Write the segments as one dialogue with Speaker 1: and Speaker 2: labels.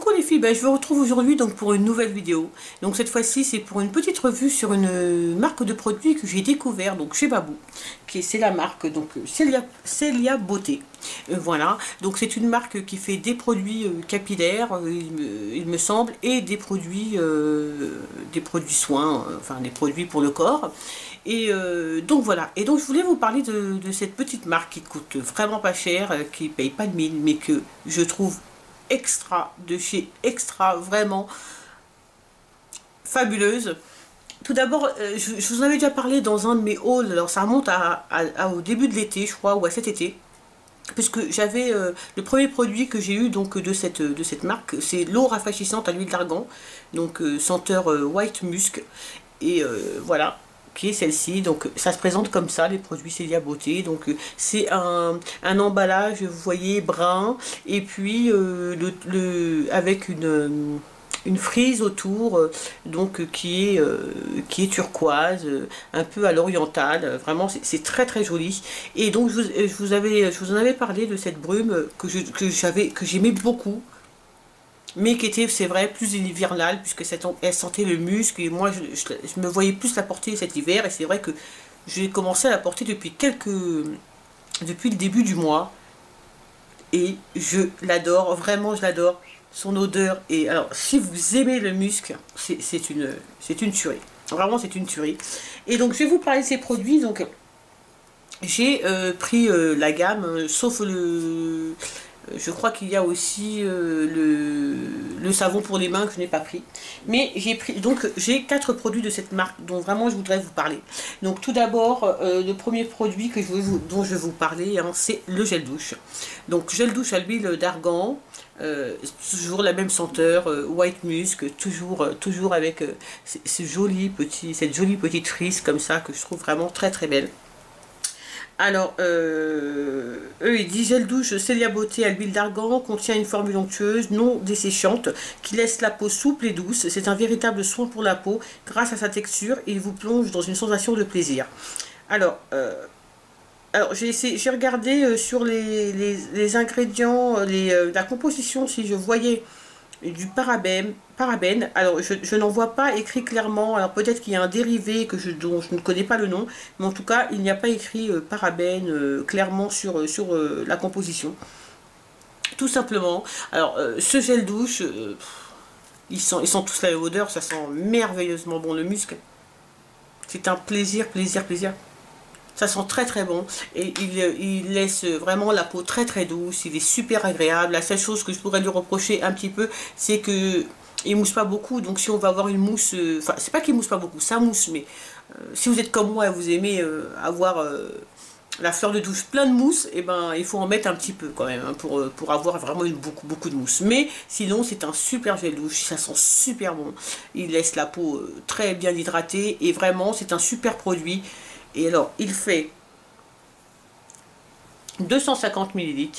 Speaker 1: Coucou les filles, je vous retrouve aujourd'hui donc pour une nouvelle vidéo. Donc cette fois-ci c'est pour une petite revue sur une marque de produits que j'ai découvert donc chez Babou. C'est la marque donc Célia Beauté. Voilà, donc c'est une marque qui fait des produits capillaires, il me semble, et des produits soins, enfin des produits pour le corps. Et donc voilà, et donc je voulais vous parler de cette petite marque qui coûte vraiment pas cher, qui paye pas de mine, mais que je trouve extra de chez extra, vraiment fabuleuse. Tout d'abord, je vous en avais déjà parlé dans un de mes hauls, alors ça remonte au début de l'été, je crois, ou à cet été, puisque j'avais le premier produit que j'ai eu donc de cette marque, c'est l'eau rafraîchissante à l'huile d'argan, donc senteur white musk, et voilà, qui est celle-ci. Donc ça se présente comme ça, les produits Célia Beauté. Donc c'est un emballage, vous voyez, brun, et puis avec une frise autour, donc qui est turquoise, un peu à l'orientale. Vraiment c'est très très joli. Et donc je vous en avais parlé de cette brume que j'aimais beaucoup, mais qui était, c'est vrai, plus hivernale, puisque elle sentait le musc, et moi je me voyais plus la porter cet hiver, et c'est vrai que j'ai commencé à la porter depuis le début du mois, et je l'adore, vraiment je l'adore, son odeur. Et alors si vous aimez le musc, c'est une tuerie, vraiment c'est une tuerie. Et donc je vais vous parler de ces produits. Donc j'ai pris la gamme, sauf je crois qu'il y a aussi le savon pour les mains que je n'ai pas pris. Mais j'ai 4 produits de cette marque dont vraiment je voudrais vous parler. Donc tout d'abord, le premier produit dont je vais vous parler, hein, c'est le gel douche. Donc gel douche à l'huile d'argan, toujours la même senteur, white musk, toujours avec cette jolie petite frise comme ça que je trouve vraiment très très belle. Alors, eux, ils disent gel douche Célia Beauté à l'huile d'argan contient une formule onctueuse, non desséchante, qui laisse la peau souple et douce. C'est un véritable soin pour la peau. Grâce à sa texture, il vous plonge dans une sensation de plaisir. Alors j'ai regardé sur les ingrédients, la composition, si je voyais du parabène. Alors je n'en vois pas écrit clairement, alors peut-être qu'il y a un dérivé dont je ne connais pas le nom, mais en tout cas il n'y a pas écrit parabène clairement sur la composition, tout simplement. Alors ce gel douche, ils sont tous la même odeur, ça sent merveilleusement bon le musc, c'est un plaisir. Ça sent très très bon, et il laisse vraiment la peau très très douce, il est super agréable. La seule chose que je pourrais lui reprocher un petit peu, c'est que il mousse pas beaucoup. Donc si on va avoir une mousse, enfin c'est pas qu'il mousse pas beaucoup, ça mousse, mais si vous êtes comme moi et vous aimez avoir la fleur de douche plein de mousse, et ben il faut en mettre un petit peu quand même, hein, pour avoir vraiment beaucoup de mousse. Mais sinon c'est un super gel douche, ça sent super bon, il laisse la peau très bien hydratée, et vraiment c'est un super produit. Et alors, il fait 250 ml.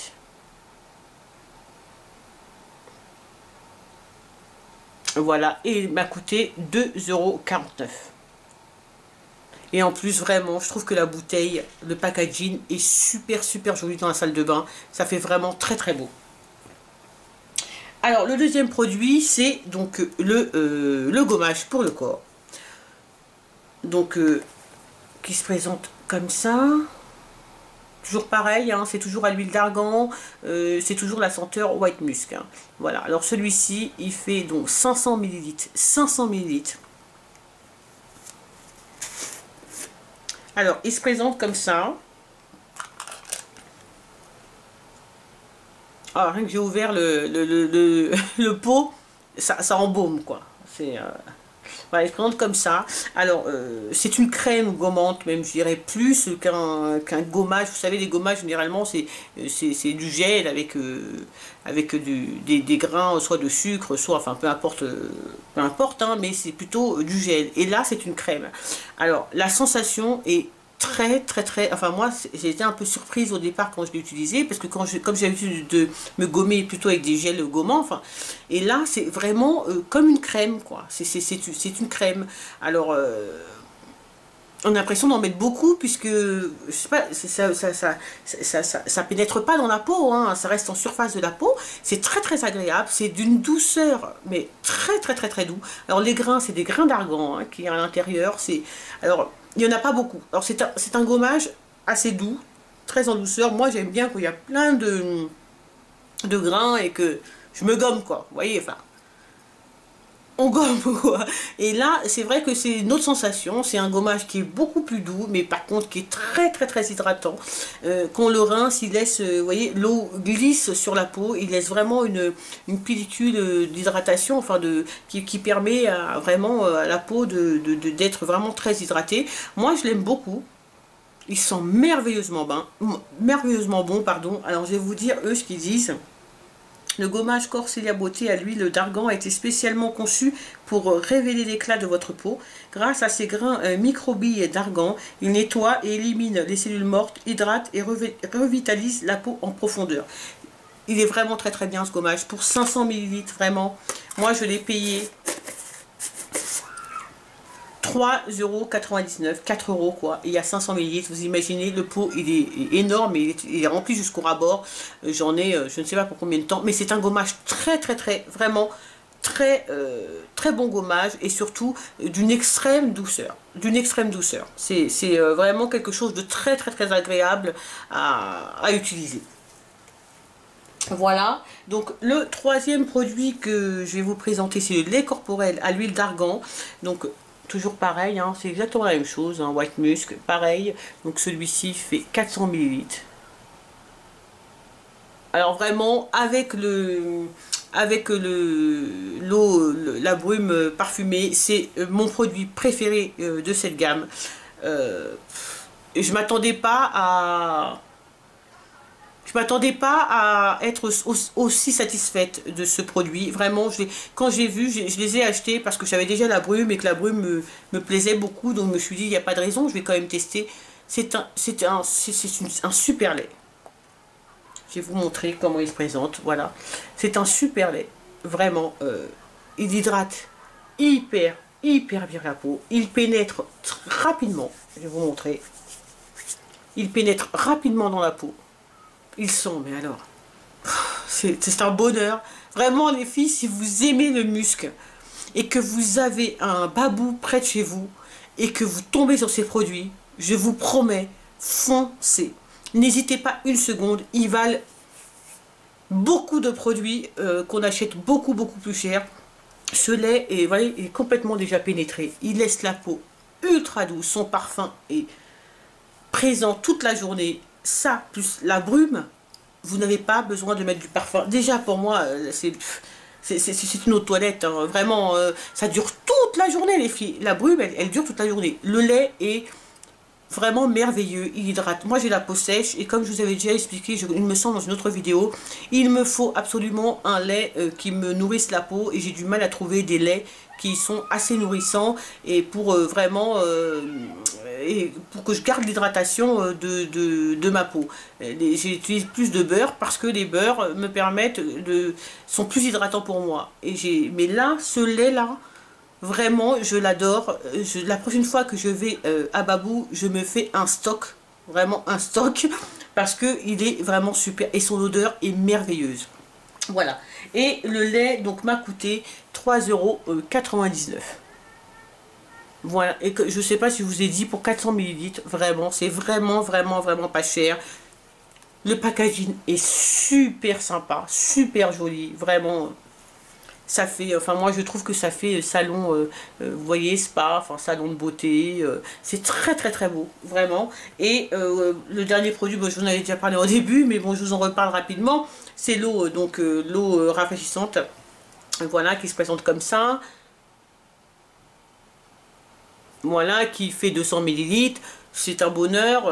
Speaker 1: Voilà, et il m'a coûté 2,49 €. Et en plus, vraiment, je trouve que la bouteille, le packaging est super joli dans la salle de bain. Ça fait vraiment très très beau. Alors, le deuxième produit, c'est donc le gommage pour le corps. Donc, qui se présente comme ça, toujours pareil, hein, c'est toujours à l'huile d'argan, c'est toujours la senteur white musk, hein. Voilà, alors celui-ci il fait donc 500 ml. Alors il se présente comme ça. Ah, rien que j'ai ouvert le pot, ça embaume quoi, c'est voilà, il se présente comme ça. Alors, c'est une crème gommante, même je dirais plus qu'un gommage. Vous savez, les gommages, généralement, c'est du gel avec des grains, soit de sucre, soit, enfin, peu importe, hein, mais c'est plutôt du gel. Et là, c'est une crème. Alors, la sensation est très, enfin moi j'ai été un peu surprise au départ quand je l'ai utilisé, parce que comme j'ai l'habitude de me gommer plutôt avec des gels gommants, enfin, et là c'est vraiment comme une crème quoi, c'est une crème. Alors on a l'impression d'en mettre beaucoup puisque, je sais pas, ça pénètre pas dans la peau, hein, ça reste en surface de la peau. C'est très très agréable, c'est d'une douceur, mais très très très très doux. Alors les grains, c'est des grains d'argan hein, qui est à l'intérieur. Alors il y en a pas beaucoup. Alors c'est un gommage assez doux, très en douceur. Moi j'aime bien quand il y a plein de grains et que je me gomme quoi. Vous voyez, enfin. On gomme quoi. Et là, c'est vrai que c'est une autre sensation. C'est un gommage qui est beaucoup plus doux, mais par contre qui est très très très hydratant. Quand le rince, il laisse, vous voyez, l'eau glisse sur la peau. Il laisse vraiment une pellicule d'hydratation, enfin qui permet vraiment à la peau d'être vraiment très hydratée. Moi, je l'aime beaucoup. Ils sont merveilleusement bon, pardon. Alors, je vais vous dire eux ce qu'ils disent. Le gommage Corps Célia Beauté à l'huile d'argan a été spécialement conçu pour révéler l'éclat de votre peau. Grâce à ses grains microbilles d'argan, il nettoie et élimine les cellules mortes, hydrate et revitalise la peau en profondeur. Il est vraiment très très bien ce gommage. Pour 500 ml, vraiment. Moi, je l'ai payé 3,99 €, 4 € quoi. Il y a 500 ml, vous imaginez, le pot il est énorme, il est rempli jusqu'au ras-bord. J'en ai, je ne sais pas pour combien de temps, mais c'est un gommage très très très, vraiment très très bon gommage et surtout d'une extrême douceur. C'est vraiment quelque chose de très très très agréable à utiliser. Voilà, donc le troisième produit que je vais vous présenter, c'est le lait corporel à l'huile d'argan. Donc toujours pareil, hein, c'est exactement la même chose, hein, White Musk, pareil. Donc celui-ci fait 400 ml. Alors vraiment, avec la brume parfumée, c'est mon produit préféré de cette gamme. Je m'attendais pas à... Je m'attendais pas à être aussi satisfaite de ce produit. Vraiment, quand j'ai vu, je les ai achetés parce que j'avais déjà la brume et que la brume me plaisait beaucoup. Donc je me suis dit, il n'y a pas de raison, je vais quand même tester. C'est un super lait. Je vais vous montrer comment il se présente. Voilà. C'est un super lait. Vraiment, il hydrate hyper bien la peau. Il pénètre rapidement. Je vais vous montrer. Il pénètre rapidement dans la peau. Ils sont, mais alors, c'est un bonheur. Vraiment les filles, si vous aimez le musc et que vous avez un babou près de chez vous et que vous tombez sur ces produits, je vous promets, foncez. N'hésitez pas une seconde, ils valent beaucoup de produits qu'on achète beaucoup plus cher. Ce lait est, voyez, est complètement déjà pénétré. Il laisse la peau ultra douce, son parfum est présent toute la journée. Ça, plus la brume, vous n'avez pas besoin de mettre du parfum. Déjà, pour moi, c'est une eau de toilette. Hein. Vraiment, ça dure toute la journée, les filles. La brume, elle dure toute la journée. Le lait est vraiment merveilleux. Il hydrate. Moi, j'ai la peau sèche. Et comme je vous avais déjà expliqué, il me semble dans une autre vidéo, il me faut absolument un lait qui me nourrisse la peau. Et j'ai du mal à trouver des laits qui sont assez nourrissants et pour vraiment et pour que je garde l'hydratation de ma peau. J'utilise plus de beurre parce que les beurres me permettent sont plus hydratants pour moi. Mais là, ce lait là, vraiment, je l'adore. La prochaine fois que je vais à Babou, je me fais un stock, vraiment un stock, parce que il est vraiment super et son odeur est merveilleuse. Voilà. Et le lait donc m'a coûté 3,99 €. Voilà. Et que je sais pas si je vous ai dit, pour 400 ml, vraiment, c'est vraiment pas cher. Le packaging est super sympa, super joli, vraiment. Ça fait, enfin moi je trouve que ça fait salon, vous voyez, spa, enfin salon de beauté, c'est très beau, vraiment. Et le dernier produit, bon, je vous en avais déjà parlé au début, mais bon, je vous en reparle rapidement, c'est l'eau, donc l'eau rafraîchissante, voilà, qui se présente comme ça. Voilà, qui fait 200 ml. C'est un bonheur.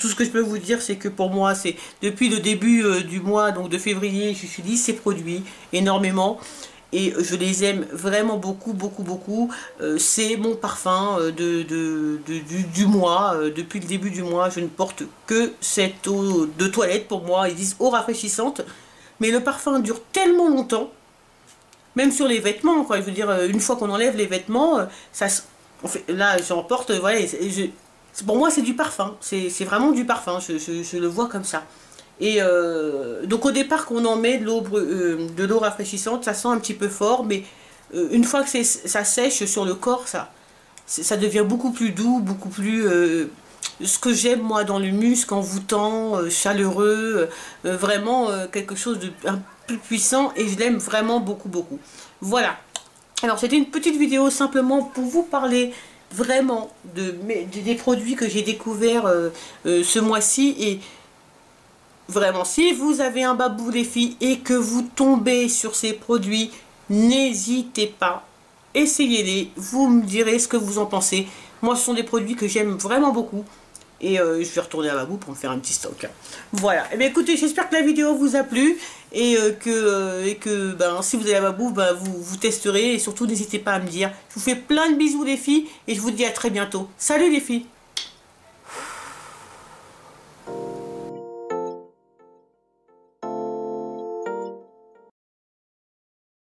Speaker 1: Tout ce que je peux vous dire, c'est que pour moi, c'est depuis le début du mois, donc de février, j'utilise ces produits énormément. Et je les aime vraiment beaucoup. C'est mon parfum du mois. Depuis le début du mois, je ne porte que cette eau de toilette. Pour moi, ils disent eau rafraîchissante. Mais le parfum dure tellement longtemps. Même sur les vêtements, quoi. Je veux dire, une fois qu'on enlève les vêtements, là, j'en porte, voilà, pour moi, c'est du parfum. C'est vraiment du parfum. Je le vois comme ça. Et donc au départ, qu'on en met de l'eau rafraîchissante, ça sent un petit peu fort, mais une fois que ça sèche sur le corps, ça devient beaucoup plus doux, beaucoup plus... ce que j'aime moi dans le musc, envoûtant, chaleureux, vraiment quelque chose de un peu puissant, et je l'aime vraiment beaucoup, beaucoup. Voilà. Alors c'était une petite vidéo simplement pour vous parler vraiment des produits que j'ai découverts ce mois-ci. Et vraiment, si vous avez un babou les filles et que vous tombez sur ces produits, n'hésitez pas, essayez-les, vous me direz ce que vous en pensez. Moi, ce sont des produits que j'aime vraiment beaucoup. Et je vais retourner à Babou pour me faire un petit stock. Voilà. Et bien écoutez, j'espère que la vidéo vous a plu. Et que ben, si vous avez à Babou, ben, vous testerez. Et surtout, n'hésitez pas à me dire. Je vous fais plein de bisous les filles. Et je vous dis à très bientôt. Salut les filles!